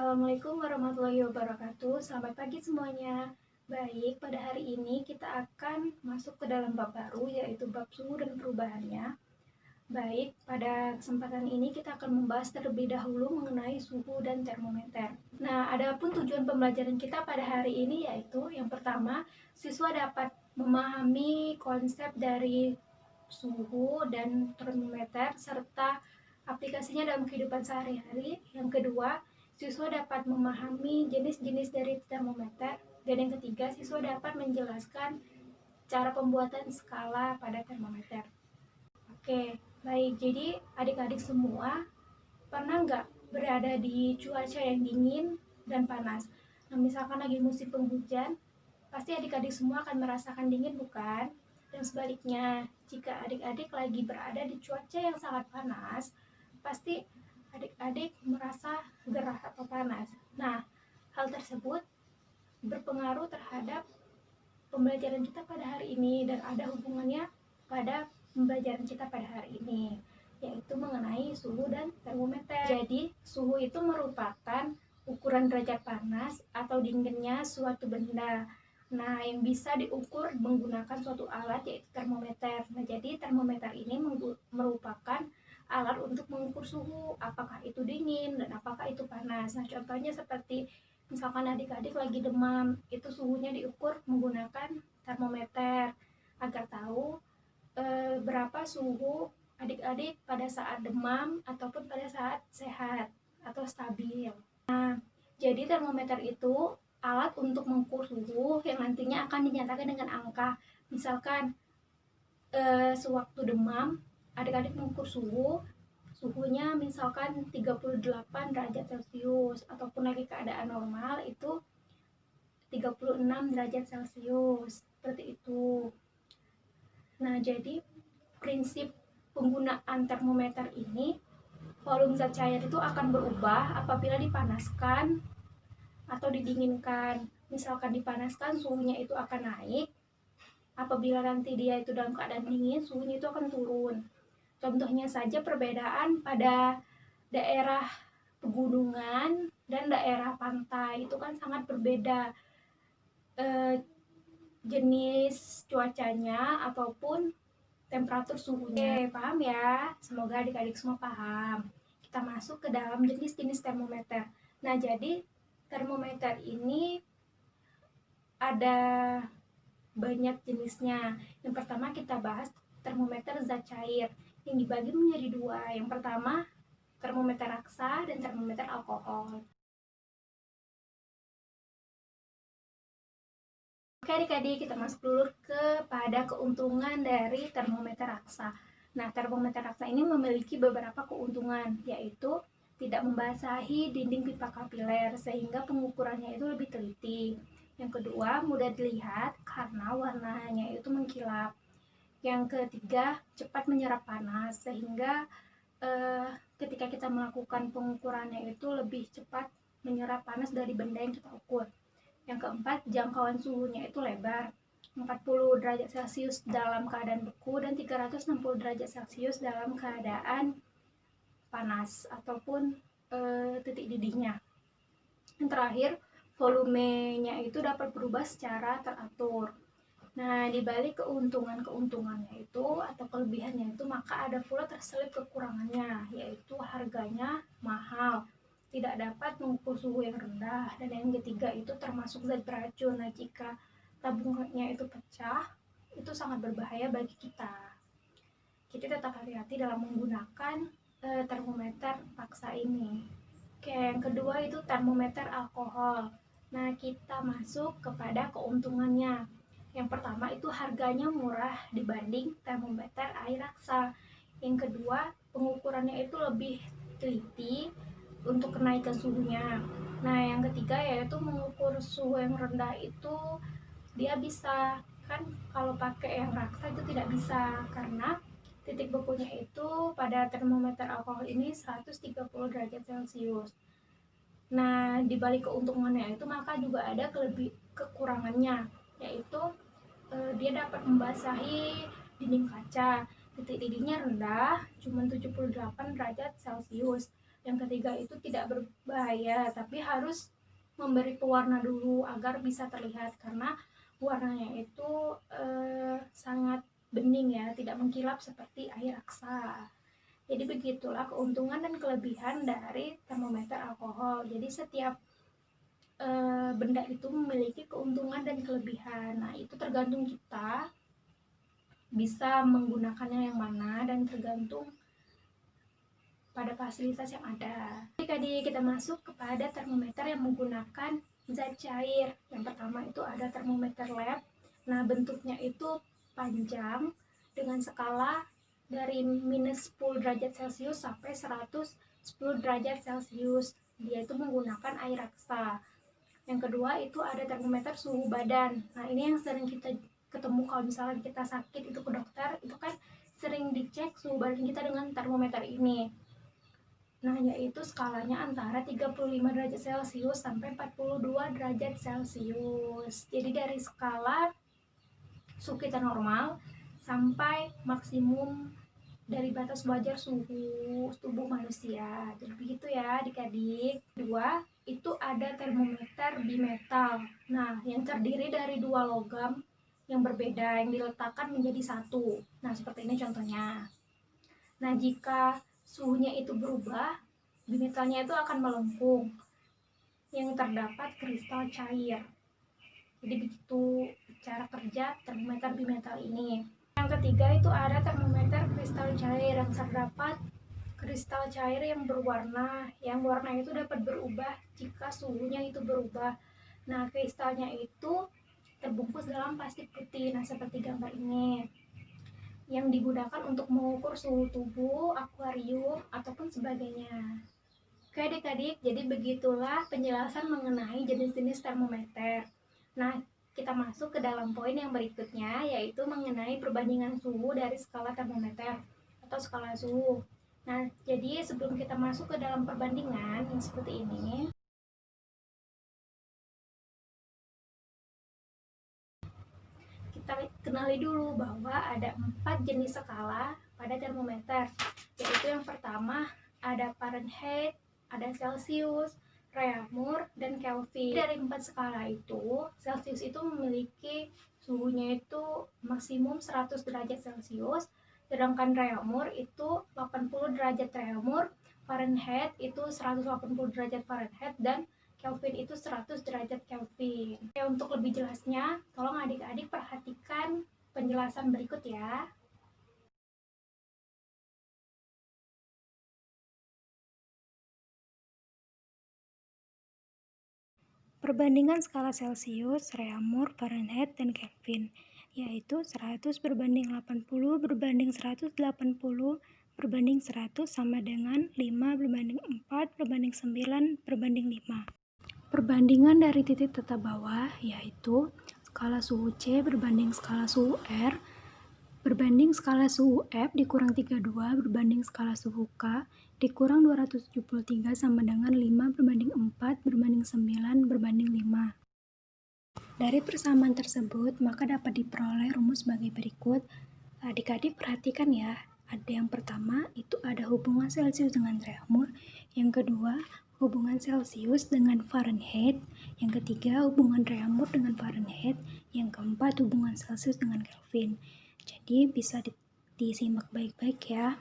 Assalamualaikum warahmatullahi wabarakatuh. Selamat pagi semuanya. Baik, pada hari ini kita akan masuk ke dalam bab baru, yaitu bab suhu dan perubahannya. Baik, pada kesempatan ini kita akan membahas terlebih dahulu mengenai suhu dan termometer. Nah, adapun tujuan pembelajaran kita pada hari ini yaitu yang pertama, siswa dapat memahami konsep dari suhu dan termometer serta aplikasinya dalam kehidupan sehari-hari. Yang kedua, siswa dapat memahami jenis-jenis dari termometer. Dan yang ketiga, siswa dapat menjelaskan cara pembuatan skala pada termometer. Oke, baik. Jadi adik-adik semua pernah nggak berada di cuaca yang dingin dan panas? Nah, misalkan lagi musim penghujan, pasti adik-adik semua akan merasakan dingin, bukan? Dan sebaliknya, jika adik-adik lagi berada di cuaca yang sangat panas, pasti adik-adik merasa gerah atau panas. Nah, hal tersebut berpengaruh terhadap pembelajaran kita pada hari ini dan ada hubungannya pada pembelajaran kita pada hari ini, yaitu mengenai suhu dan termometer. Jadi, suhu itu merupakan ukuran derajat panas atau dinginnya suatu benda. Nah, yang bisa diukur menggunakan suatu alat yaitu termometer. Nah, jadi termometer ini merupakan alat untuk mengukur suhu, apakah itu dingin dan apakah itu panas. Nah, contohnya seperti misalkan adik-adik lagi demam, itu suhunya diukur menggunakan termometer agar tahu berapa suhu adik-adik pada saat demam ataupun pada saat sehat atau stabil. Nah, jadi termometer itu alat untuk mengukur suhu yang nantinya akan dinyatakan dengan angka. Misalkan sewaktu demam, adik-adik mengukur suhunya misalkan 38 derajat Celcius, ataupun lagi keadaan normal itu 36 derajat Celcius, seperti itu. Nah, jadi prinsip penggunaan termometer ini, volume zat cair itu akan berubah apabila dipanaskan atau didinginkan. Misalkan dipanaskan, suhunya itu akan naik. Apabila nanti dia itu dalam keadaan dingin, suhunya itu akan turun. Contohnya saja perbedaan pada daerah pegunungan dan daerah pantai itu kan sangat berbeda jenis cuacanya ataupun temperatur suhunya. Oke, paham ya? Semoga adik-adik semua paham. Kita masuk ke dalam jenis-jenis termometer. Nah, jadi termometer ini ada banyak jenisnya. Yang pertama kita bahas termometer zat cair yang dibagi menjadi dua. Yang pertama termometer raksa dan termometer alkohol. Oke adik-adik, kita masuk dulu kepada keuntungan dari termometer raksa. Nah, termometer raksa ini memiliki beberapa keuntungan, yaitu tidak membasahi dinding pipa kapiler sehingga pengukurannya itu lebih teliti. Yang kedua, mudah dilihat karena warnanya itu mengkilap. Yang ketiga, cepat menyerap panas sehingga ketika kita melakukan pengukurannya itu lebih cepat menyerap panas dari benda yang kita ukur. Yang keempat, jangkauan suhunya itu lebar, 40 derajat Celcius dalam keadaan beku dan 360 derajat Celcius dalam keadaan panas ataupun titik didihnya. Yang terakhir, volumenya itu dapat berubah secara teratur. Nah, di balik keuntungan-keuntungannya itu atau kelebihannya itu, maka ada pula terselip kekurangannya, yaitu harganya mahal, tidak dapat mengukur suhu yang rendah, dan yang ketiga itu termasuk zat beracun. Nah, jika tabungnya itu pecah, itu sangat berbahaya bagi kita. Jadi tetap hati-hati dalam menggunakan termometer paksa ini. Oke, yang kedua itu termometer alkohol. Nah, kita masuk kepada keuntungannya. Yang pertama itu harganya murah dibanding termometer air raksa. Yang kedua, pengukurannya itu lebih teliti untuk kenaikan suhunya. Nah, yang ketiga yaitu mengukur suhu yang rendah itu dia bisa, kan kalau pakai yang raksa itu tidak bisa karena titik bekunya itu pada termometer alkohol ini 130 derajat Celcius. Nah, di balik keuntungannya itu maka juga ada kekurangannya, yaitu dia dapat membasahi dinding kaca. Titik didihnya rendah, cuma 78 derajat Celcius. Yang ketiga itu tidak berbahaya, tapi harus memberi pewarna dulu agar bisa terlihat, karena warnanya itu sangat bening ya, tidak mengkilap seperti air raksa. Jadi begitulah keuntungan dan kelebihan dari termometer alkohol. Jadi setiap benda itu memiliki keuntungan dan kelebihan. Nah, itu tergantung kita bisa menggunakannya yang mana dan tergantung pada fasilitas yang ada. Jadi kita masuk kepada termometer yang menggunakan zat cair. Yang pertama itu ada termometer lab. Nah, bentuknya itu panjang dengan skala dari minus 10 derajat Celcius sampai 110 derajat Celcius. Dia itu menggunakan air raksa. Yang kedua itu ada termometer suhu badan. Nah, ini yang sering kita ketemu kalau misalnya kita sakit itu ke dokter, itu kan sering dicek suhu badan kita dengan termometer ini. Nah, yaitu skalanya antara 35 derajat Celcius sampai 42 derajat Celcius. Jadi dari skala suhu kita normal sampai maksimum dari batas wajar suhu tubuh manusia. Jadi begitu ya adik-adik. Kedua, itu ada termometer bimetal. Nah, yang terdiri dari dua logam yang berbeda yang diletakkan menjadi satu. Nah, seperti ini contohnya. Nah, jika suhunya itu berubah, bimetalnya itu akan melengkung yang terdapat kristal cair. Jadi begitu cara kerja termometer bimetal ini. Yang ketiga itu ada termometer kristal cair yang terdapat kristal cair yang berwarna, yang warna itu dapat berubah jika suhunya itu berubah. Nah, kristalnya itu terbungkus dalam plastik putih. Nah, seperti gambar ini, yang digunakan untuk mengukur suhu tubuh, akuarium, ataupun sebagainya. Oke adik-adik, jadi begitulah penjelasan mengenai jenis-jenis termometer. Nah, kita masuk ke dalam poin yang berikutnya, yaitu mengenai perbandingan suhu dari skala termometer atau skala suhu. Nah, jadi sebelum kita masuk ke dalam perbandingan yang seperti ini, kita kenali dulu bahwa ada 4 jenis skala pada termometer, yaitu yang pertama ada Fahrenheit, ada Celcius, Reaumur, dan Kelvin. Dari 4 skala itu, Celcius itu memiliki suhunya itu maksimum 100 derajat Celcius, sedangkan Reaumur itu 80 derajat Reaumur, Fahrenheit itu 180 derajat Fahrenheit, dan Kelvin itu 100 derajat Kelvin. Oke, untuk lebih jelasnya, tolong adik-adik perhatikan penjelasan berikut ya. Perbandingan skala Celcius, Reaumur, Fahrenheit, dan Kelvin, yaitu 100 berbanding 80 berbanding 180 berbanding 100 sama dengan 5 berbanding 4 berbanding 9 berbanding 5. Perbandingan dari titik tetap bawah yaitu skala suhu C berbanding skala suhu R berbanding skala suhu F dikurang 32 berbanding skala suhu K dikurang 273 sama dengan 5 berbanding 4 berbanding 9 berbanding 5. Dari persamaan tersebut, maka dapat diperoleh rumus sebagai berikut. Adik-adik perhatikan ya, ada yang pertama itu ada hubungan Celcius dengan Reaumur, yang kedua hubungan Celcius dengan Fahrenheit, yang ketiga hubungan Reaumur dengan Fahrenheit, yang keempat hubungan Celcius dengan Kelvin. Jadi bisa disimak baik-baik ya.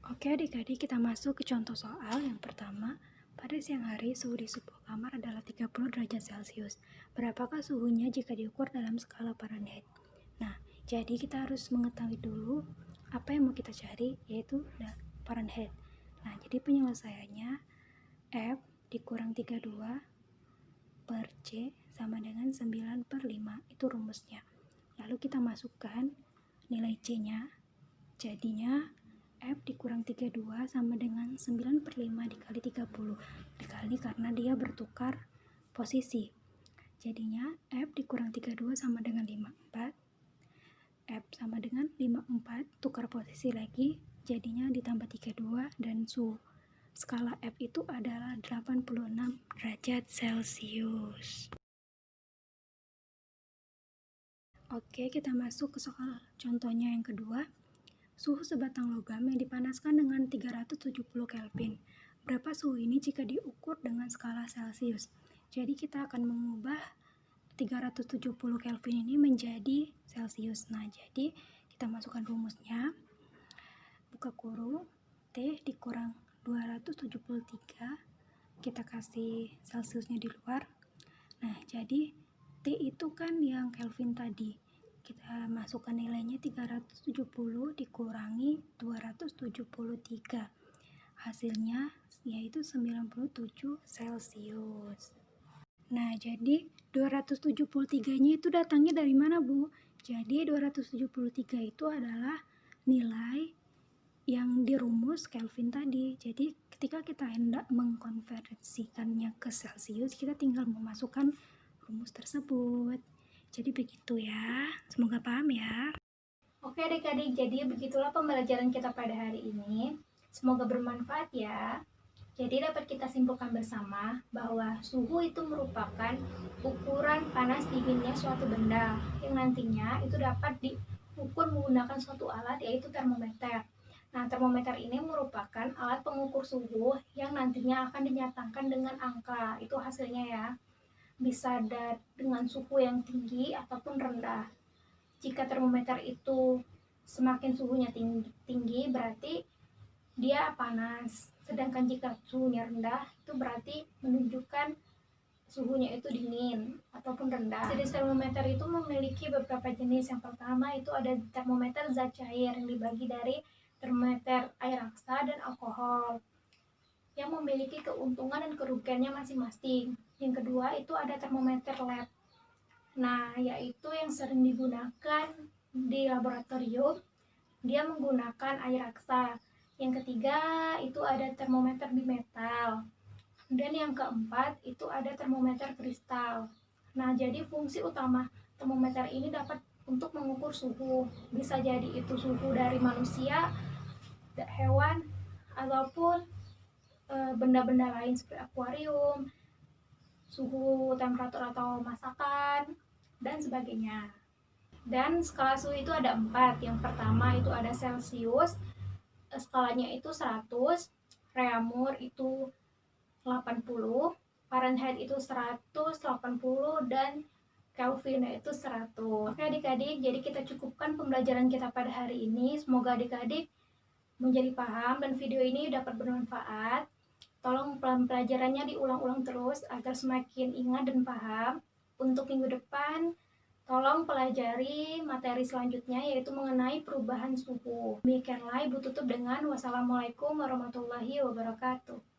Oke adik-adik, kita masuk ke contoh soal yang pertama. Pada siang hari, suhu di sebuah kamar adalah 30 derajat Celcius. Berapakah suhunya jika diukur dalam skala Fahrenheit? Nah, jadi kita harus mengetahui dulu apa yang mau kita cari, yaitu Fahrenheit. Nah, jadi penyelesaiannya F dikurang 32 per C sama dengan 9 per 5. Itu rumusnya. Lalu kita masukkan nilai C-nya. Jadinya F dikurang 32 sama dengan 9 per 5 dikali 30. Dikali karena dia bertukar posisi. Jadinya F dikurang 32 sama dengan 54. F sama dengan 54, tukar posisi lagi, jadinya ditambah 32 dan suhu skala F itu adalah 86 derajat Celcius. Oke, kita masuk ke soal contohnya yang kedua. Suhu sebatang logam yang dipanaskan dengan 370 Kelvin. Berapa suhu ini jika diukur dengan skala Celcius? Jadi kita akan mengubah 370 Kelvin ini menjadi Celcius. Nah, jadi kita masukkan rumusnya. Buka kurung, T dikurang 273. Kita kasih Celciusnya di luar. Nah, jadi T itu kan yang Kelvin tadi. Kita masukkan nilainya 370 dikurangi 273. Hasilnya yaitu 97 Celcius. Nah, jadi 273-nya itu datangnya dari mana, Bu? Jadi 273 itu adalah nilai yang dirumus Kelvin tadi. Jadi ketika kita hendak mengkonversikannya ke Celcius, kita tinggal memasukkan rumus tersebut. Jadi begitu ya. Semoga paham ya. Oke adik-adik, jadi begitulah pembelajaran kita pada hari ini. Semoga bermanfaat ya. Jadi dapat kita simpulkan bersama bahwa suhu itu merupakan ukuran panas dinginnya suatu benda yang nantinya itu dapat diukur menggunakan suatu alat yaitu termometer. Nah, termometer ini merupakan alat pengukur suhu yang nantinya akan dinyatakan dengan angka. Itu hasilnya ya. Bisa dengan suhu yang tinggi ataupun rendah. Jika termometer itu semakin suhunya tinggi berarti dia panas. Sedangkan jika suhunya rendah itu berarti menunjukkan suhunya itu dingin ataupun rendah. Jenis termometer itu memiliki beberapa jenis. Yang pertama itu ada termometer zat cair yang dibagi dari termometer air raksa dan alkohol yang memiliki keuntungan dan kerugiannya masing-masing. Yang kedua itu ada termometer lab. Nah, yaitu yang sering digunakan di laboratorium, dia menggunakan air raksa. Yang ketiga itu ada termometer bimetal. Dan yang keempat itu ada termometer kristal. Nah, jadi fungsi utama termometer ini dapat untuk mengukur suhu. Bisa jadi itu suhu dari manusia, hewan, ataupun benda-benda lain seperti akuarium, suhu temperatur atau masakan, dan sebagainya. Dan skala suhu itu ada 4. Yang pertama itu ada Celcius, skalanya itu 100, Reaumur itu 80, Fahrenheit itu 180, dan Kelvin itu 100. Oke adik-adik, jadi kita cukupkan pembelajaran kita pada hari ini. Semoga adik-adik menjadi paham dan video ini dapat bermanfaat. Tolong pelajarannya diulang-ulang terus agar semakin ingat dan paham. Untuk minggu depan, tolong pelajari materi selanjutnya yaitu mengenai perubahan suhu. Demikianlah Ibu tutup dengan wassalamualaikum warahmatullahi wabarakatuh.